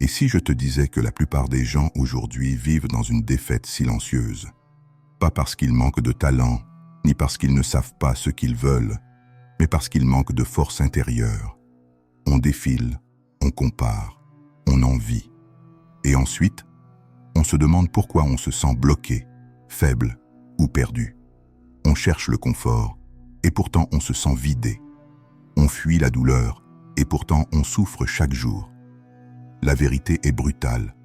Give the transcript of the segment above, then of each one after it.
Et si je te disais que la plupart des gens aujourd'hui vivent dans une défaite silencieuse, pas parce qu'ils manquent de talent, ni parce qu'ils ne savent pas ce qu'ils veulent, mais parce qu'ils manquent de force intérieure. On défile, on compare, on envie. Et ensuite, on se demande pourquoi on se sent bloqué, faible ou perdu. On cherche le confort, et pourtant on se sent vidé. On fuit la douleur, et pourtant on souffre chaque jour. La vérité est brutale.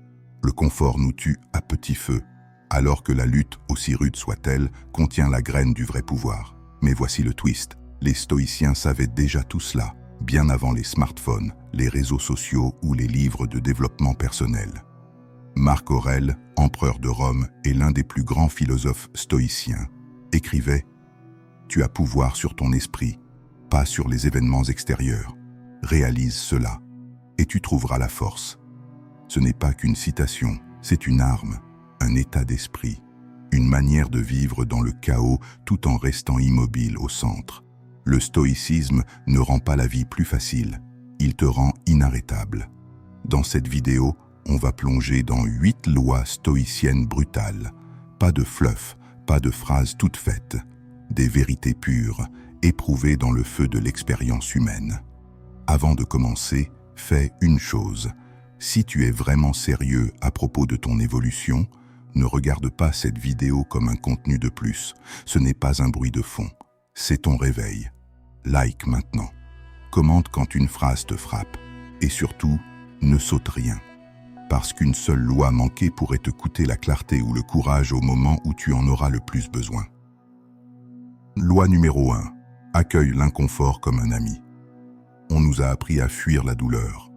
Le confort nous tue à petit feu, alors que la lutte, aussi rude soit-elle, contient la graine du vrai pouvoir. Mais voici le twist. Les stoïciens savaient déjà tout cela, bien avant les smartphones, les réseaux sociaux ou les livres de développement personnel. Marc Aurèle, empereur de Rome et l'un des plus grands philosophes stoïciens, écrivait « Tu as pouvoir sur ton esprit, pas sur les événements extérieurs. Réalise cela, et tu trouveras la force. » Ce n'est pas qu'une citation, c'est une arme, un état d'esprit, une manière de vivre dans le chaos tout en restant immobile au centre. Le stoïcisme ne rend pas la vie plus facile, il te rend inarrêtable. Dans cette vidéo, on va plonger dans 8 lois stoïciennes brutales. Pas de fluff, pas de phrases toutes faites, des vérités pures, éprouvées dans le feu de l'expérience humaine. Avant de commencer, fais une chose. Si tu es vraiment sérieux à propos de ton évolution, ne regarde pas cette vidéo comme un contenu de plus. Ce n'est pas un bruit de fond, c'est ton réveil. Like maintenant. Commente quand une phrase te frappe. Et surtout, ne saute rien. Parce qu'une seule loi manquée pourrait te coûter la clarté ou le courage au moment où tu en auras le plus besoin. Loi numéro 1. Accueille l'inconfort comme un ami. On nous a appris à fuir la douleur.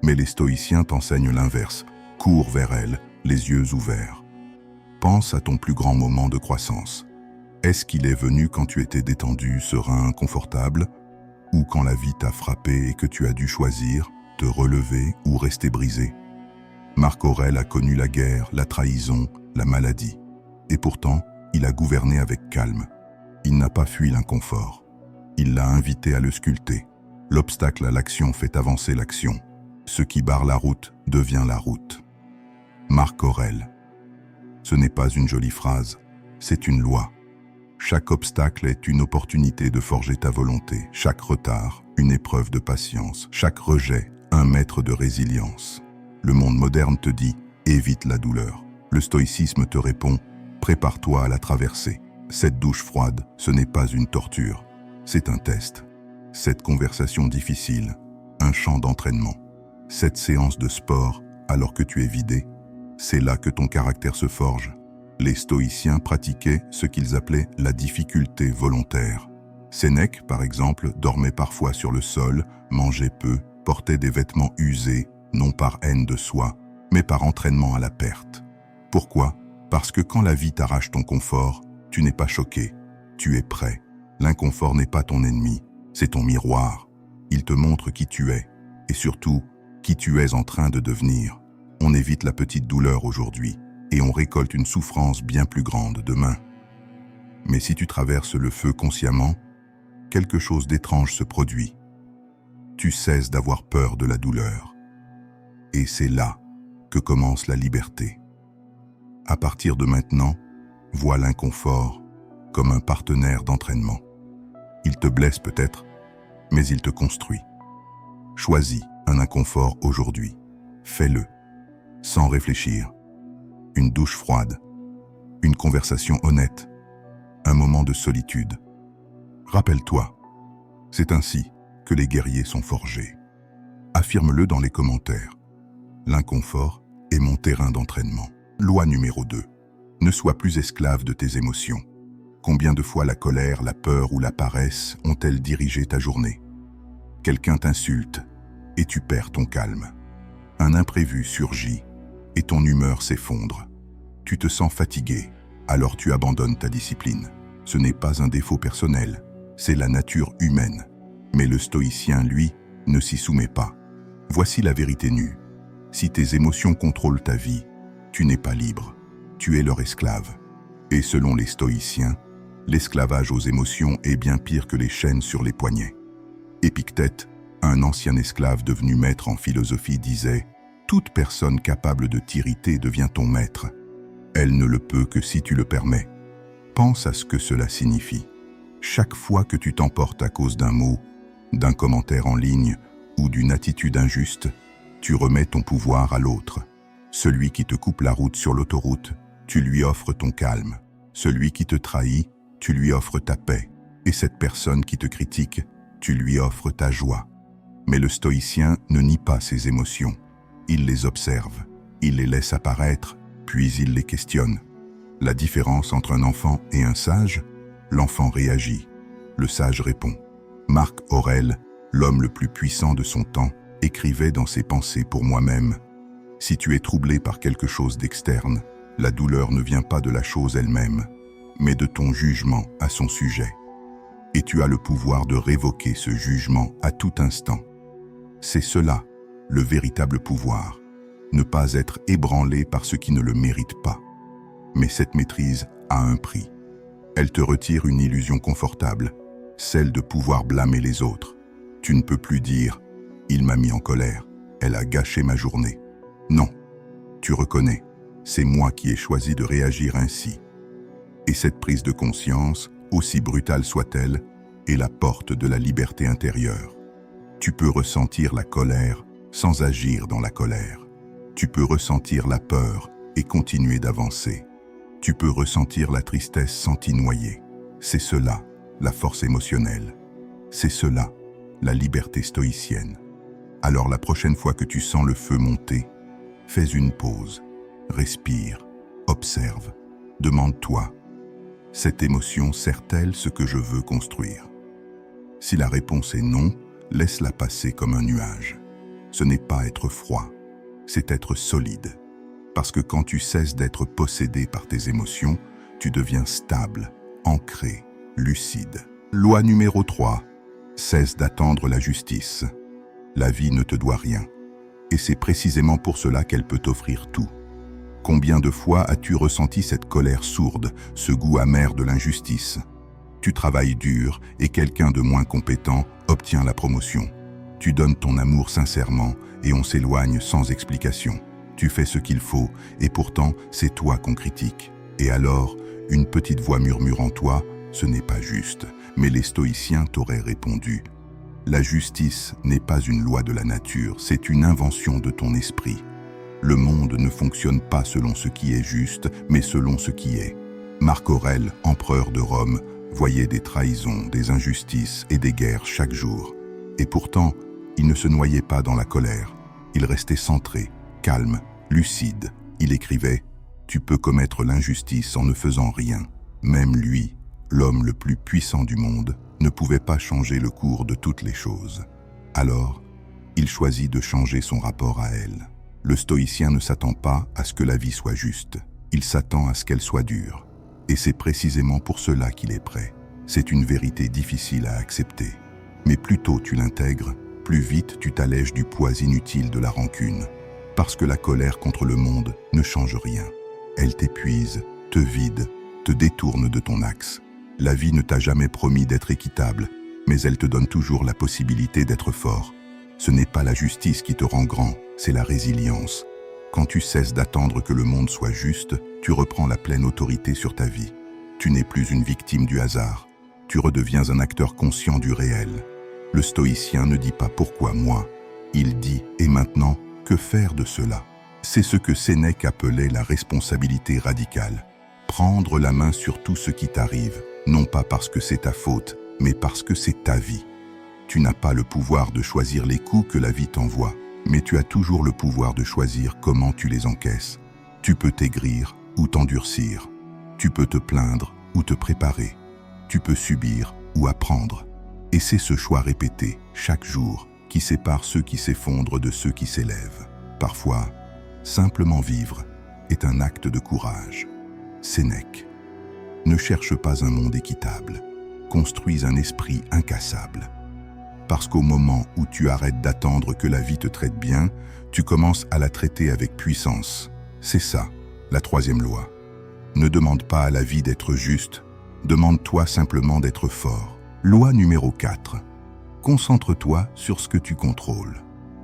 Mais les stoïciens t'enseignent l'inverse. Cours vers elle, les yeux ouverts. Pense à ton plus grand moment de croissance. Est-ce qu'il est venu quand tu étais détendu, serein, confortable, ou quand la vie t'a frappé et que tu as dû choisir, te relever ou rester brisé? Marc Aurèle a connu la guerre, la trahison, la maladie. Et pourtant, il a gouverné avec calme. Il n'a pas fui l'inconfort. Il l'a invité à le sculpter. L'obstacle à l'action fait avancer l'action. Ce qui barre la route devient la route. Marc Aurèle. Ce n'est pas une jolie phrase, c'est une loi. Chaque obstacle est une opportunité de forger ta volonté. Chaque retard, une épreuve de patience. Chaque rejet, un maître de résilience. Le monde moderne te dit « évite la douleur ». Le stoïcisme te répond « prépare-toi à la traverser ». Cette douche froide, ce n'est pas une torture, c'est un test. Cette conversation difficile, un champ d'entraînement. Cette séance de sport, alors que tu es vidé, c'est là que ton caractère se forge. Les stoïciens pratiquaient ce qu'ils appelaient la difficulté volontaire. Sénèque, par exemple, dormait parfois sur le sol, mangeait peu, portait des vêtements usés, non par haine de soi, mais par entraînement à la perte. Pourquoi? Parce que quand la vie t'arrache ton confort, tu n'es pas choqué, tu es prêt. L'inconfort n'est pas ton ennemi, c'est ton miroir. Il te montre qui tu es, et surtout, qui tu es en train de devenir. On évite la petite douleur aujourd'hui, et on récolte une souffrance bien plus grande demain. Mais si tu traverses le feu consciemment, quelque chose d'étrange se produit. Tu cesses d'avoir peur de la douleur. Et c'est là que commence la liberté. À partir de maintenant, vois l'inconfort comme un partenaire d'entraînement. Il te blesse peut-être, mais il te construit. Choisis un inconfort aujourd'hui. Fais-le, sans réfléchir. Une douche froide, une conversation honnête, un moment de solitude. Rappelle-toi, c'est ainsi que les guerriers sont forgés. Affirme-le dans les commentaires. L'inconfort est mon terrain d'entraînement. Loi numéro 2. Ne sois plus esclave de tes émotions. Combien de fois la colère, la peur ou la paresse ont-elles dirigé ta journée? Quelqu'un t'insulte et tu perds ton calme. Un imprévu surgit et ton humeur s'effondre. Tu te sens fatigué, alors tu abandonnes ta discipline. Ce n'est pas un défaut personnel, c'est la nature humaine. Mais le stoïcien, lui, ne s'y soumet pas. Voici la vérité nue. Si tes émotions contrôlent ta vie, tu n'es pas libre. Tu es leur esclave. Et selon les stoïciens, l'esclavage aux émotions est bien pire que les chaînes sur les poignets. Épictète, un ancien esclave devenu maître en philosophie, disait Toute personne capable de t'irriter devient ton maître. Elle ne le peut que si tu le permets. Pense à ce que cela signifie. Chaque fois que tu t'emportes à cause d'un mot, d'un commentaire en ligne ou d'une attitude injuste, tu remets ton pouvoir à l'autre. Celui qui te coupe la route sur l'autoroute, tu lui offres ton calme. Celui qui te trahit, tu lui offres ta paix. Et cette personne qui te critique, tu lui offres ta joie. Mais le stoïcien ne nie pas ses émotions. Il les observe, il les laisse apparaître, puis il les questionne. La différence entre un enfant et un sage, l'enfant réagit, le sage répond. Marc Aurèle, l'homme le plus puissant de son temps, écrivait dans ses pensées pour moi-même. Si tu es troublé par quelque chose d'externe, la douleur ne vient pas de la chose elle-même, mais de ton jugement à son sujet. Et tu as le pouvoir de révoquer ce jugement à tout instant. C'est cela, le véritable pouvoir. Ne pas être ébranlé par ce qui ne le mérite pas. Mais cette maîtrise a un prix. Elle te retire une illusion confortable, celle de pouvoir blâmer les autres. Tu ne peux plus dire « il m'a mis en colère, elle a gâché ma journée ». Non, tu reconnais, c'est moi qui ai choisi de réagir ainsi. Et cette prise de conscience, aussi brutale soit-elle, est la porte de la liberté intérieure. Tu peux ressentir la colère sans agir dans la colère. Tu peux ressentir la peur et continuer d'avancer. Tu peux ressentir la tristesse sans t'y noyer. C'est cela, la force émotionnelle. C'est cela, la liberté stoïcienne. Alors la prochaine fois que tu sens le feu monter, fais une pause, respire, observe, demande-toi, cette émotion sert-elle ce que je veux construire? Si la réponse est non, laisse-la passer comme un nuage. Ce n'est pas être froid, c'est être solide. Parce que quand tu cesses d'être possédé par tes émotions, tu deviens stable, ancré, lucide. Loi numéro 3. Cesse d'attendre la justice. La vie ne te doit rien. Et c'est précisément pour cela qu'elle peut t'offrir tout. Combien de fois as-tu ressenti cette colère sourde, ce goût amer de l'injustice? Tu travailles dur et quelqu'un de moins compétent obtient la promotion. Tu donnes ton amour sincèrement et on s'éloigne sans explication. Tu fais ce qu'il faut et pourtant c'est toi qu'on critique. Et alors, une petite voix murmure en toi, ce n'est pas juste. Mais les stoïciens t'auraient répondu, la justice n'est pas une loi de la nature, c'est une invention de ton esprit. Le monde ne fonctionne pas selon ce qui est juste, mais selon ce qui est. Marc Aurèle, empereur de Rome, voyait des trahisons, des injustices et des guerres chaque jour. Et pourtant, il ne se noyait pas dans la colère. Il restait centré, calme, lucide. Il écrivait « Tu peux commettre l'injustice en ne faisant rien. » Même lui, l'homme le plus puissant du monde, ne pouvait pas changer le cours de toutes les choses. Alors, il choisit de changer son rapport à elle. Le stoïcien ne s'attend pas à ce que la vie soit juste. Il s'attend à ce qu'elle soit dure. Et c'est précisément pour cela qu'il est prêt. C'est une vérité difficile à accepter. Mais plus tôt tu l'intègres, plus vite tu t'allèges du poids inutile de la rancune. Parce que la colère contre le monde ne change rien. Elle t'épuise, te vide, te détourne de ton axe. La vie ne t'a jamais promis d'être équitable, mais elle te donne toujours la possibilité d'être fort. Ce n'est pas la justice qui te rend grand, c'est la résilience. Quand tu cesses d'attendre que le monde soit juste, tu reprends la pleine autorité sur ta vie. Tu n'es plus une victime du hasard. Tu redeviens un acteur conscient du réel. Le stoïcien ne dit pas « pourquoi moi ?» Il dit « et maintenant, que faire de cela ?» C'est ce que Sénèque appelait la responsabilité radicale. Prendre la main sur tout ce qui t'arrive, non pas parce que c'est ta faute, mais parce que c'est ta vie. Tu n'as pas le pouvoir de choisir les coups que la vie t'envoie, mais tu as toujours le pouvoir de choisir comment tu les encaisses. Tu peux t'aigrir ou t'endurcir. Tu peux te plaindre ou te préparer. Tu peux subir ou apprendre. Et c'est ce choix répété, chaque jour, qui sépare ceux qui s'effondrent de ceux qui s'élèvent. Parfois, simplement vivre est un acte de courage. Sénèque. Ne cherche pas un monde équitable. Construis un esprit incassable. Parce qu'au moment où tu arrêtes d'attendre que la vie te traite bien, tu commences à la traiter avec puissance. C'est ça, la troisième loi. Ne demande pas à la vie d'être juste, demande-toi simplement d'être fort. Loi numéro 4. Concentre-toi sur ce que tu contrôles.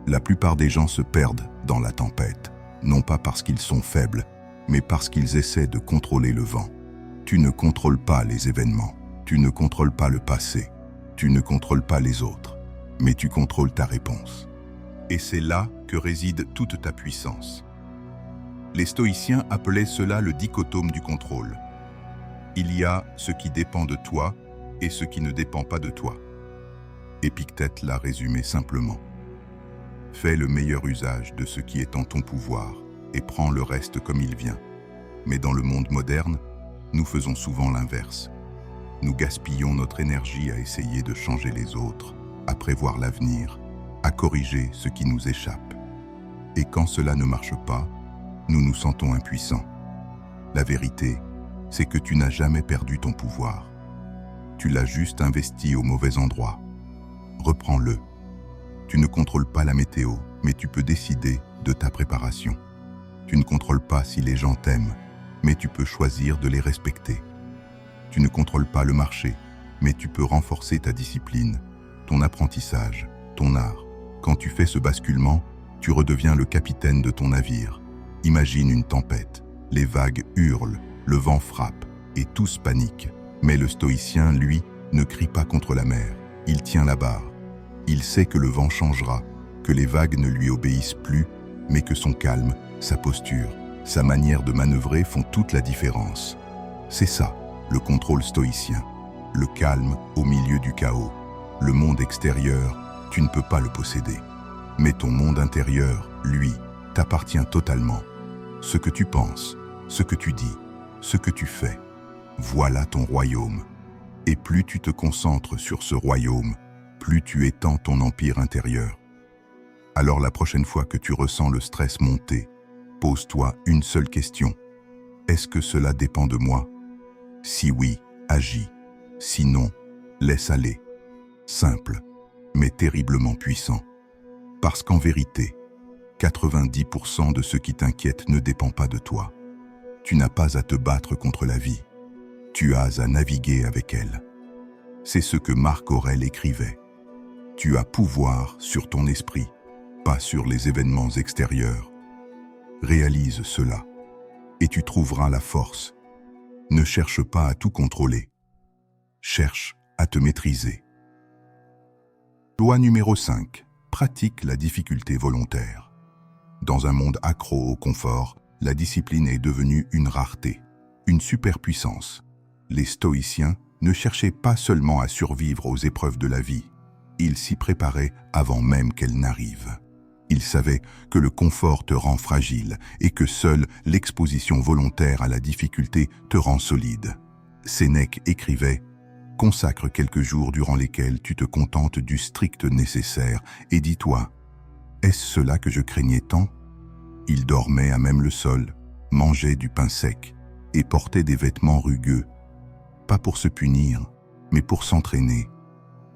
La plupart des gens se perdent dans la tempête, non pas parce qu'ils sont faibles, mais parce qu'ils essaient de contrôler le vent. Tu ne contrôles pas les événements, tu ne contrôles pas le passé, tu ne contrôles pas les autres, mais tu contrôles ta réponse. Et c'est là que réside toute ta puissance. Les stoïciens appelaient cela le dichotome du contrôle. Il y a ce qui dépend de toi et ce qui ne dépend pas de toi. Épictète l'a résumé simplement. Fais le meilleur usage de ce qui est en ton pouvoir et prends le reste comme il vient. Mais dans le monde moderne, nous faisons souvent l'inverse. Nous gaspillons notre énergie à essayer de changer les autres, à prévoir l'avenir, à corriger ce qui nous échappe. Et quand cela ne marche pas, nous nous sentons impuissants. La vérité, c'est que tu n'as jamais perdu ton pouvoir. Tu l'as juste investi au mauvais endroit. Reprends-le. Tu ne contrôles pas la météo, mais tu peux décider de ta préparation. Tu ne contrôles pas si les gens t'aiment, mais tu peux choisir de les respecter. Tu ne contrôles pas le marché, mais tu peux renforcer ta discipline, ton apprentissage, ton art. Quand tu fais ce basculement, tu redeviens le capitaine de ton navire. Imagine une tempête. Les vagues hurlent, le vent frappe, et tous paniquent. Mais le stoïcien, lui, ne crie pas contre la mer. Il tient la barre. Il sait que le vent changera, que les vagues ne lui obéissent plus, mais que son calme, sa posture, sa manière de manœuvrer font toute la différence. C'est ça, le contrôle stoïcien. Le calme au milieu du chaos. Le monde extérieur, tu ne peux pas le posséder. Mais ton monde intérieur, lui, t'appartient totalement. Ce que tu penses, ce que tu dis, ce que tu fais, voilà ton royaume. Et plus tu te concentres sur ce royaume, plus tu étends ton empire intérieur. Alors la prochaine fois que tu ressens le stress monter, pose-toi une seule question. Est-ce que cela dépend de moi? Si oui, agis. Sinon, laisse aller. Simple, mais terriblement puissant. Parce qu'en vérité, 90% de ce qui t'inquiète ne dépend pas de toi. Tu n'as pas à te battre contre la vie. Tu as à naviguer avec elle. C'est ce que Marc Aurèle écrivait. Tu as pouvoir sur ton esprit, pas sur les événements extérieurs. Réalise cela, et tu trouveras la force. Ne cherche pas à tout contrôler. Cherche à te maîtriser. Loi numéro 5. Pratique la difficulté volontaire. Dans un monde accro au confort, la discipline est devenue une rareté, une superpuissance. Les stoïciens ne cherchaient pas seulement à survivre aux épreuves de la vie, ils s'y préparaient avant même qu'elles n'arrivent. Ils savaient que le confort te rend fragile et que seule l'exposition volontaire à la difficulté te rend solide. Sénèque écrivait « Consacre quelques jours durant lesquels tu te contentes du strict nécessaire et dis-toi, est-ce cela que je craignais tant ?» Il dormait à même le sol, mangeait du pain sec et portait des vêtements rugueux, pas pour se punir, mais pour s'entraîner,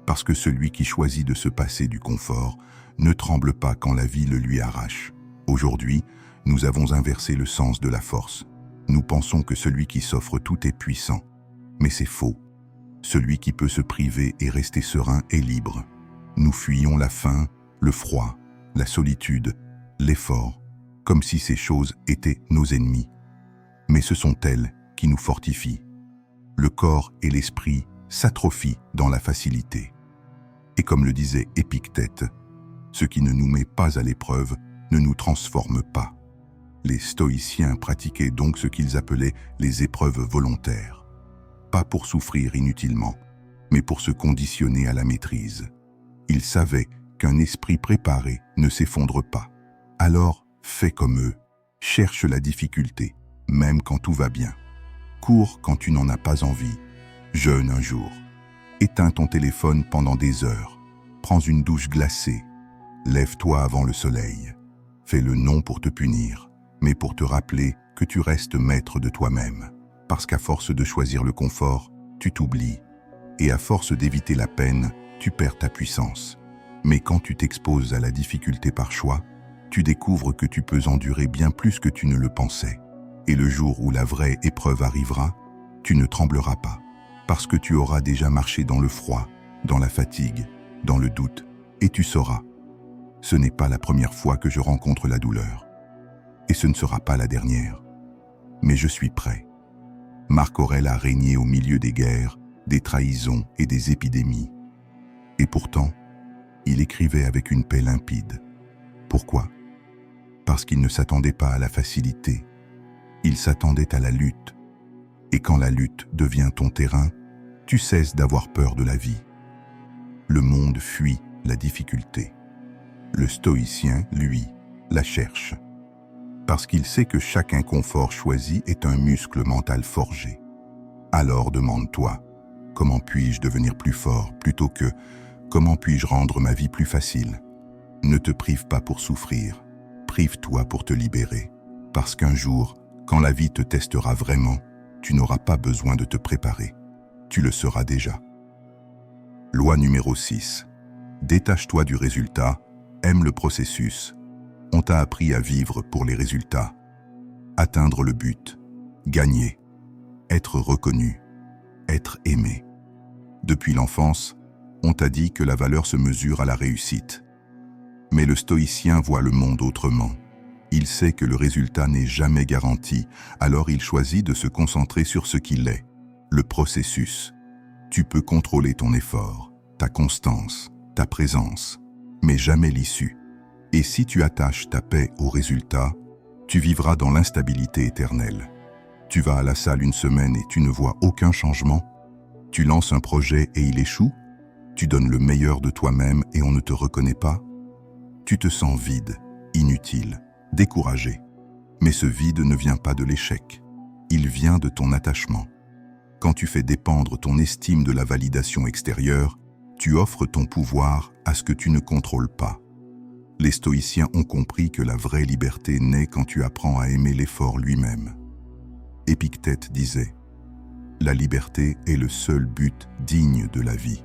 parce que celui qui choisit de se passer du confort ne tremble pas quand la vie le lui arrache. Aujourd'hui, nous avons inversé le sens de la force. Nous pensons que celui qui s'offre tout est puissant, mais c'est faux. Celui qui peut se priver et rester serein est libre. Nous fuyons la faim, le froid, la solitude, l'effort, comme si ces choses étaient nos ennemis. Mais ce sont elles qui nous fortifient. Le corps et l'esprit s'atrophient dans la facilité. Et comme le disait Épictète, ce qui ne nous met pas à l'épreuve ne nous transforme pas. Les stoïciens pratiquaient donc ce qu'ils appelaient les épreuves volontaires. Pas pour souffrir inutilement, mais pour se conditionner à la maîtrise. Ils savaient qu'un esprit préparé ne s'effondre pas. Alors, fais comme eux. Cherche la difficulté, même quand tout va bien. Cours quand tu n'en as pas envie. Jeûne un jour. Éteins ton téléphone pendant des heures. Prends une douche glacée. Lève-toi avant le soleil. Fais-le non pour te punir, mais pour te rappeler que tu restes maître de toi-même. Parce qu'à force de choisir le confort, tu t'oublies. Et à force d'éviter la peine, tu perds ta puissance. Mais quand tu t'exposes à la difficulté par choix, tu découvres que tu peux endurer bien plus que tu ne le pensais. Et le jour où la vraie épreuve arrivera, tu ne trembleras pas. Parce que tu auras déjà marché dans le froid, dans la fatigue, dans le doute, et tu sauras. Ce n'est pas la première fois que je rencontre la douleur. Et ce ne sera pas la dernière. Mais je suis prêt. Marc Aurèle a régné au milieu des guerres, des trahisons et des épidémies. Et pourtant, il écrivait avec une paix limpide. Pourquoi? Parce qu'il ne s'attendait pas à la facilité. Il s'attendait à la lutte. Et quand la lutte devient ton terrain, tu cesses d'avoir peur de la vie. Le monde fuit la difficulté. Le stoïcien, lui, la cherche. Parce qu'il sait que chaque inconfort choisi est un muscle mental forgé. Alors demande-toi, comment puis-je devenir plus fort plutôt que comment puis-je rendre ma vie plus facile? Ne te prive pas pour souffrir, prive-toi pour te libérer. Parce qu'un jour, quand la vie te testera vraiment, tu n'auras pas besoin de te préparer. Tu le seras déjà. Loi numéro 6. Détache-toi du résultat, aime le processus. On t'a appris à vivre pour les résultats. Atteindre le but, gagner, être reconnu, être aimé. Depuis l'enfance, on t'a dit que la valeur se mesure à la réussite. Mais le stoïcien voit le monde autrement. Il sait que le résultat n'est jamais garanti, alors il choisit de se concentrer sur ce qu'il est, le processus. Tu peux contrôler ton effort, ta constance, ta présence, mais jamais l'issue. Et si tu attaches ta paix au résultat, tu vivras dans l'instabilité éternelle. Tu vas à la salle une semaine et tu ne vois aucun changement. Tu lances un projet et il échoue. Tu donnes le meilleur de toi-même et on ne te reconnaît pas. Tu te sens vide, inutile, découragé. Mais ce vide ne vient pas de l'échec. Il vient de ton attachement. Quand tu fais dépendre ton estime de la validation extérieure, tu offres ton pouvoir à ce que tu ne contrôles pas. Les stoïciens ont compris que la vraie liberté naît quand tu apprends à aimer l'effort lui-même. Épictète disait « La liberté est le seul but digne de la vie.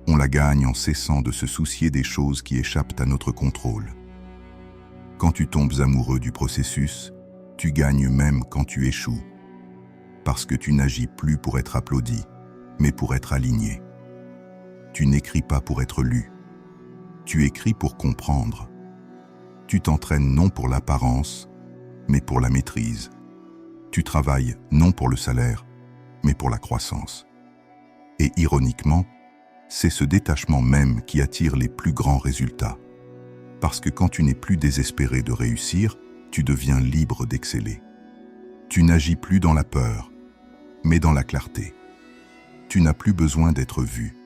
On la gagne en cessant de se soucier des choses qui échappent à notre contrôle. Quand tu tombes amoureux du processus, tu gagnes même quand tu échoues. Parce que tu n'agis plus pour être applaudi, mais pour être aligné. Tu n'écris pas pour être lu. Tu écris pour comprendre. Tu t'entraînes non pour l'apparence, mais pour la maîtrise. Tu travailles non pour le salaire, mais pour la croissance. Et ironiquement, c'est ce détachement même qui attire les plus grands résultats. Parce que quand tu n'es plus désespéré de réussir, tu deviens libre d'exceller. Tu n'agis plus dans la peur, mais dans la clarté. Tu n'as plus besoin d'être vu.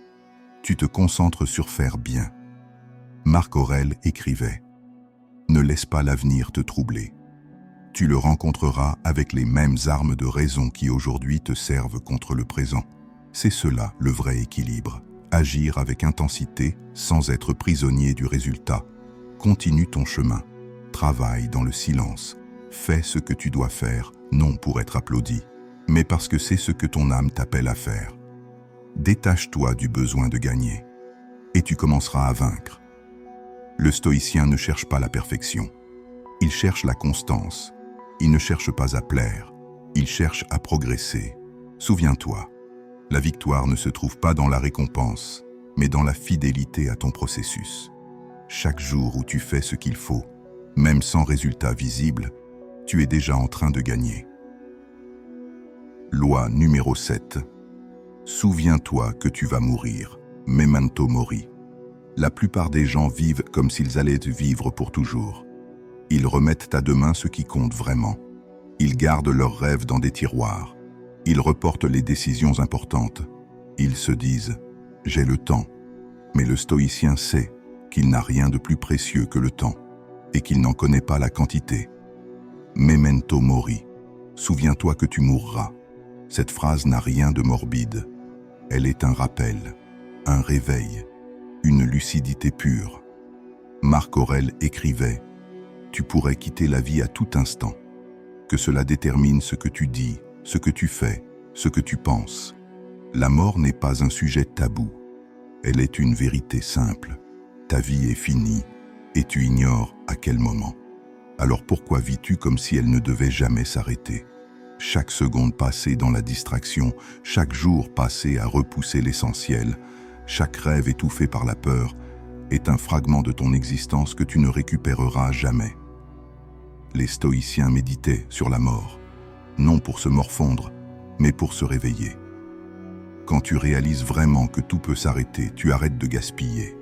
Tu te concentres sur faire bien. Marc Aurèle écrivait « Ne laisse pas l'avenir te troubler. Tu le rencontreras avec les mêmes armes de raison qui aujourd'hui te servent contre le présent. C'est cela le vrai équilibre. Agir avec intensité sans être prisonnier du résultat. Continue ton chemin. Travaille dans le silence. Fais ce que tu dois faire, non pour être applaudi, mais parce que c'est ce que ton âme t'appelle à faire. Détache-toi du besoin de gagner, et tu commenceras à vaincre. Le stoïcien ne cherche pas la perfection. Il cherche la constance. Il ne cherche pas à plaire. Il cherche à progresser. Souviens-toi, la victoire ne se trouve pas dans la récompense, mais dans la fidélité à ton processus. Chaque jour où tu fais ce qu'il faut, même sans résultat visible, tu es déjà en train de gagner. Loi numéro 7. Souviens-toi que tu vas mourir. Memento mori. La plupart des gens vivent comme s'ils allaient vivre pour toujours. Ils remettent à demain ce qui compte vraiment. Ils gardent leurs rêves dans des tiroirs. Ils reportent les décisions importantes. Ils se disent « j'ai le temps ». Mais le stoïcien sait qu'il n'a rien de plus précieux que le temps et qu'il n'en connaît pas la quantité. Memento mori. Souviens-toi que tu mourras. Cette phrase n'a rien de morbide. Elle est un rappel, un réveil, une lucidité pure. Marc Aurèle écrivait « Tu pourrais quitter la vie à tout instant. Que cela détermine ce que tu dis, ce que tu fais, ce que tu penses. La mort n'est pas un sujet tabou. Elle est une vérité simple. Ta vie est finie et tu ignores à quel moment. Alors pourquoi vis-tu comme si elle ne devait jamais s'arrêter ? Chaque seconde passée dans la distraction, chaque jour passé à repousser l'essentiel, chaque rêve étouffé par la peur, est un fragment de ton existence que tu ne récupéreras jamais. Les stoïciens méditaient sur la mort, non pour se morfondre, mais pour se réveiller. Quand tu réalises vraiment que tout peut s'arrêter, tu arrêtes de gaspiller.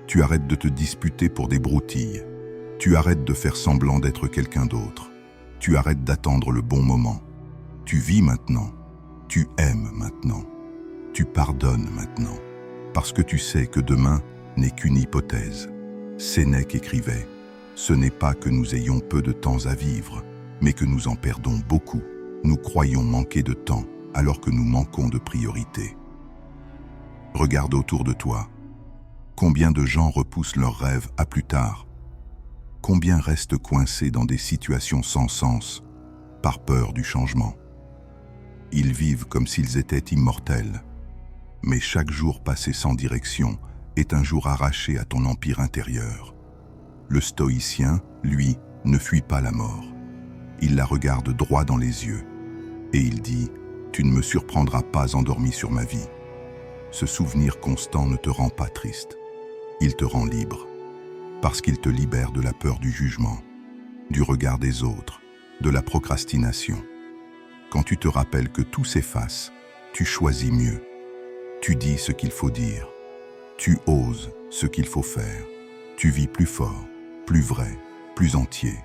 Tu arrêtes de te disputer pour des broutilles. Tu arrêtes de faire semblant d'être quelqu'un d'autre. Tu arrêtes d'attendre le bon moment. Tu vis maintenant. Tu aimes maintenant. Tu pardonnes maintenant. Parce que tu sais que demain n'est qu'une hypothèse. Sénèque écrivait « Ce n'est pas que nous ayons peu de temps à vivre, mais que nous en perdons beaucoup. Nous croyons manquer de temps, alors que nous manquons de priorité. » Regarde autour de toi. Combien de gens repoussent leurs rêves à plus tard? Combien restent coincés dans des situations sans sens, par peur du changement? Ils vivent comme s'ils étaient immortels. Mais chaque jour passé sans direction est un jour arraché à ton empire intérieur. Le stoïcien, lui, ne fuit pas la mort. Il la regarde droit dans les yeux. Et il dit « Tu ne me surprendras pas endormi sur ma vie. » Ce souvenir constant ne te rend pas triste. Il te rend libre. Parce qu'il te libère de la peur du jugement, du regard des autres, de la procrastination. Quand tu te rappelles que tout s'efface, tu choisis mieux. Tu dis ce qu'il faut dire. Tu oses ce qu'il faut faire. Tu vis plus fort, plus vrai, plus entier.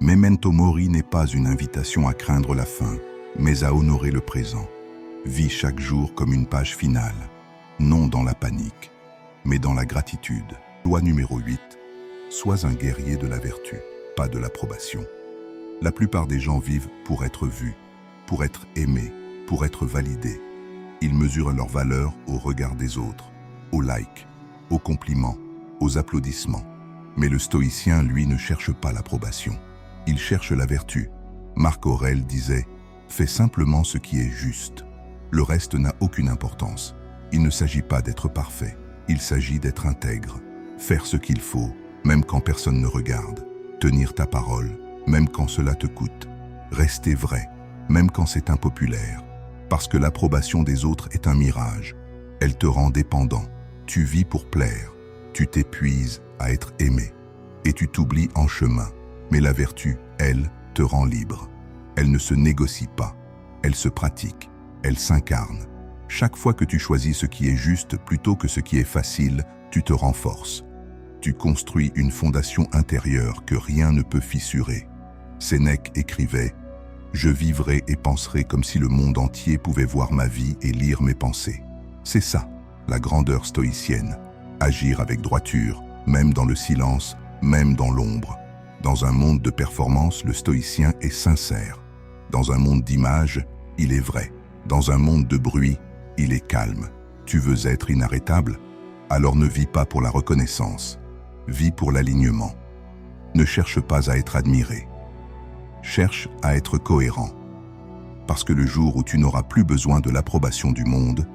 Memento Mori n'est pas une invitation à craindre la fin, mais à honorer le présent. Vis chaque jour comme une page finale, non dans la panique, mais dans la gratitude. Loi numéro 8. Sois un guerrier de la vertu, pas de l'approbation. La plupart des gens vivent pour être vus, pour être aimés, pour être validés. Ils mesurent leur valeur au regard des autres, aux likes, aux compliments, aux applaudissements. Mais le stoïcien, lui, ne cherche pas l'approbation. Il cherche la vertu. Marc Aurèle disait « Fais simplement ce qui est juste. Le reste n'a aucune importance. Il ne s'agit pas d'être parfait. Il s'agit d'être intègre. Faire ce qu'il faut, même quand personne ne regarde. Tenir ta parole, même quand cela te coûte. Rester vrai, même quand c'est impopulaire. Parce que l'approbation des autres est un mirage. Elle te rend dépendant. Tu vis pour plaire. Tu t'épuises à être aimé. Et tu t'oublies en chemin. Mais la vertu, elle, te rend libre. Elle ne se négocie pas. Elle se pratique. Elle s'incarne. Chaque fois que tu choisis ce qui est juste plutôt que ce qui est facile, tu te renforces. Tu construis une fondation intérieure que rien ne peut fissurer. Sénèque écrivait « Je vivrai et penserai comme si le monde entier pouvait voir ma vie et lire mes pensées. » C'est ça, la grandeur stoïcienne. Agir avec droiture, même dans le silence, même dans l'ombre. Dans un monde de performance, le stoïcien est sincère. Dans un monde d'images, il est vrai. Dans un monde de bruit, il est calme. Tu veux être inarrêtable? Alors ne vis pas pour la reconnaissance. Vis pour l'alignement. Ne cherche pas à être admiré. Cherche à être cohérent. Parce que le jour où tu n'auras plus besoin de l'approbation du monde,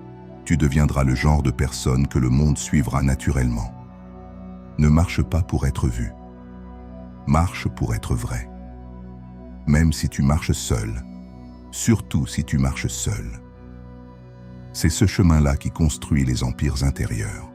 tu deviendras le genre de personne que le monde suivra naturellement. Ne marche pas pour être vu. Marche pour être vrai. Même si tu marches seul. Surtout si tu marches seul. C'est ce chemin-là qui construit les empires intérieurs.